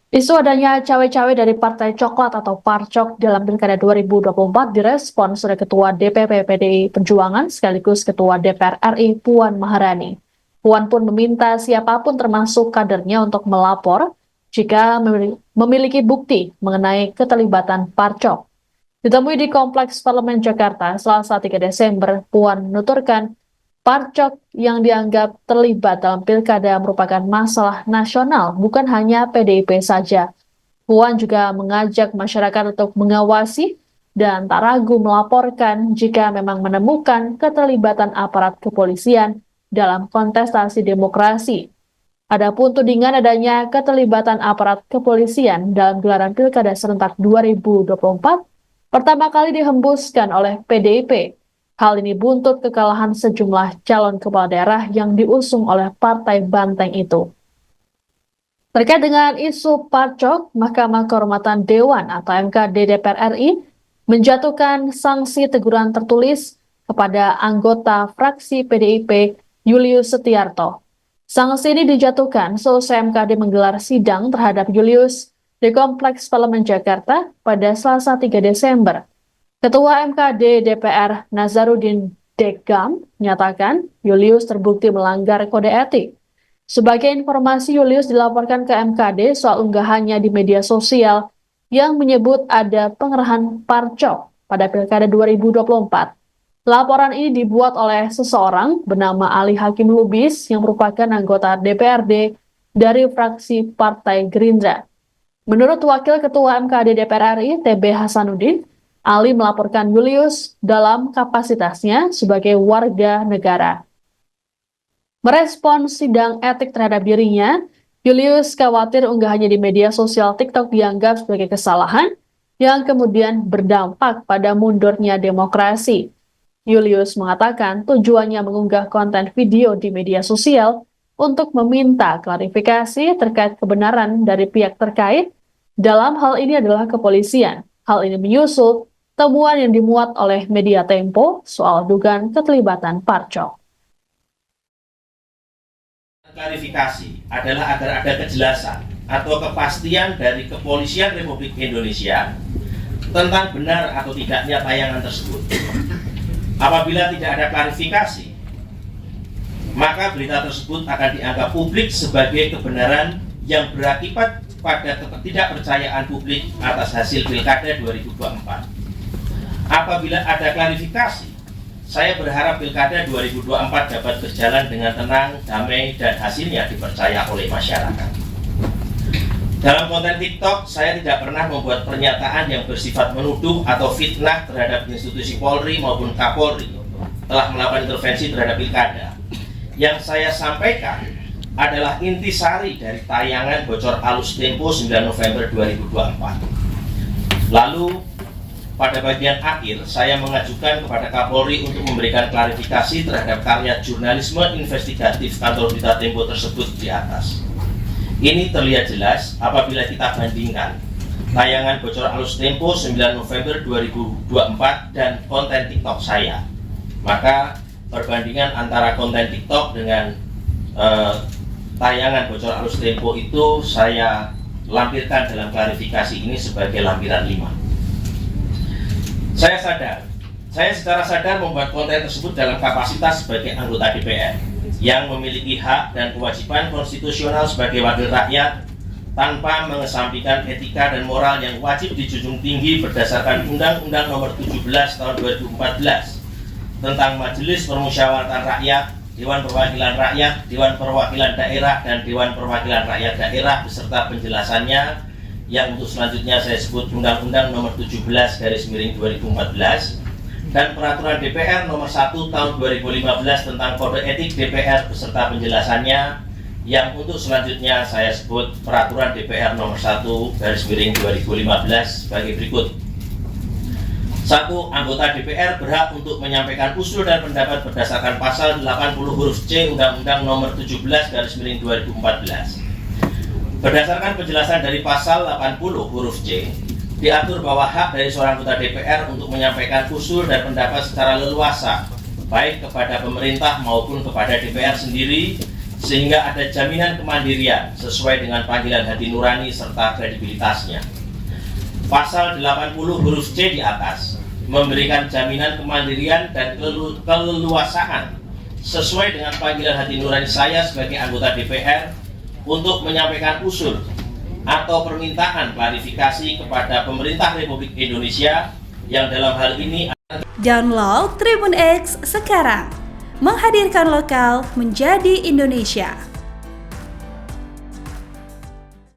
Isu adanya cawe-cawe dari Partai Coklat atau Parcok dalam Pilkada 2024 direspons oleh Ketua DPP PDI Perjuangan sekaligus Ketua DPR RI Puan Maharani. Puan pun meminta siapapun termasuk kadernya untuk melapor jika memiliki bukti mengenai keterlibatan Parcok. Ditemui di Kompleks Parlemen Jakarta Selasa 3 Desember, Puan menuturkan Parcok yang dianggap terlibat dalam pilkada merupakan masalah nasional, bukan hanya PDIP saja. Puan juga mengajak masyarakat untuk mengawasi dan tak ragu melaporkan jika memang menemukan keterlibatan aparat kepolisian dalam kontestasi demokrasi. Adapun tudingan adanya keterlibatan aparat kepolisian dalam gelaran Pilkada serentak 2024 pertama kali dihembuskan oleh PDIP. Hal ini buntut kekalahan sejumlah calon kepala daerah yang diusung oleh Partai Banteng itu. Terkait dengan isu Parcok, Mahkamah Kehormatan Dewan atau MKD DPR RI menjatuhkan sanksi teguran tertulis kepada anggota fraksi PDIP Julius Setiarto. Sanksi ini dijatuhkan selesai MKD menggelar sidang terhadap Julius di Kompleks Parlemen Jakarta pada Selasa 3 Desember. Ketua MKD DPR Nazarudin Degam menyatakan Julius terbukti melanggar kode etik. Sebagai informasi, Julius dilaporkan ke MKD soal unggahannya di media sosial yang menyebut ada pengerahan Parcok pada Pilkada 2024. Laporan ini dibuat oleh seseorang bernama Ali Hakim Lubis yang merupakan anggota DPRD dari fraksi Partai Gerindra. Menurut Wakil Ketua MKD DPR RI, TB Hasanuddin, Ali melaporkan Julius dalam kapasitasnya sebagai warga negara. Merespons sidang etik terhadap dirinya, Julius khawatir unggahannya di media sosial TikTok dianggap sebagai kesalahan yang kemudian berdampak pada mundurnya demokrasi. Julius mengatakan tujuannya mengunggah konten video di media sosial untuk meminta klarifikasi terkait kebenaran dari pihak terkait. Dalam hal ini adalah kepolisian. Hal ini menyusul temuan yang dimuat oleh media Tempo soal dugaan keterlibatan Parcok. Klarifikasi adalah agar ada kejelasan atau kepastian dari Kepolisian Republik Indonesia tentang benar atau tidaknya tayangan tersebut. Apabila tidak ada klarifikasi, maka berita tersebut akan dianggap publik sebagai kebenaran yang berakibat pada ketidakpercayaan publik atas hasil Pilkada 2024. Apabila ada klarifikasi, saya berharap Pilkada 2024 dapat berjalan dengan tenang, damai, dan hasilnya dipercaya oleh masyarakat. Dalam konten TikTok, saya tidak pernah membuat pernyataan yang bersifat menuduh atau fitnah terhadap institusi Polri maupun Kapolri telah melakukan intervensi terhadap Pilkada. Yang saya sampaikan adalah intisari dari tayangan bocor halus Tempo 9 November 2024. Lalu, pada bagian akhir, saya mengajukan kepada Kapolri untuk memberikan klarifikasi terhadap karya jurnalisme investigatif kantor berita Tempo tersebut di atas. Ini terlihat jelas apabila kita bandingkan tayangan bocor halus Tempo 9 November 2024 dan konten TikTok saya. Maka perbandingan antara konten TikTok dengan tayangan bocor halus Tempo itu saya lampirkan dalam klarifikasi ini sebagai lampiran 5. Saya secara sadar membuat konten tersebut dalam kapasitas sebagai anggota DPR yang memiliki hak dan kewajiban konstitusional sebagai wakil rakyat tanpa mengesampingkan etika dan moral yang wajib dijunjung tinggi berdasarkan Undang-Undang Nomor 17 Tahun 2014 tentang Majelis Permusyawaratan Rakyat, Dewan Perwakilan Rakyat, Dewan Perwakilan Daerah, dan Dewan Perwakilan Rakyat Daerah beserta penjelasannya yang untuk selanjutnya saya sebut Undang-Undang Nomor 17/2014 dan Peraturan DPR Nomor 1 Tahun 2015 tentang Kode Etik DPR beserta penjelasannya yang untuk selanjutnya saya sebut Peraturan DPR Nomor 1/2015 sebagai berikut. 1. Anggota DPR berhak untuk menyampaikan usul dan pendapat berdasarkan pasal 80 huruf C Undang-Undang Nomor 17/2014. Berdasarkan penjelasan dari pasal 80 huruf C, diatur bahwa hak dari seorang anggota DPR untuk menyampaikan usul dan pendapat secara leluasa, baik kepada pemerintah maupun kepada DPR sendiri, sehingga ada jaminan kemandirian sesuai dengan panggilan hati nurani serta kredibilitasnya. Pasal 80 huruf C di atas memberikan jaminan kemandirian dan keleluasaan sesuai dengan panggilan hati nurani saya sebagai anggota DPR untuk menyampaikan usul atau permintaan klarifikasi kepada pemerintah Republik Indonesia yang dalam hal ini. Download Tribun X sekarang, menghadirkan lokal menjadi Indonesia.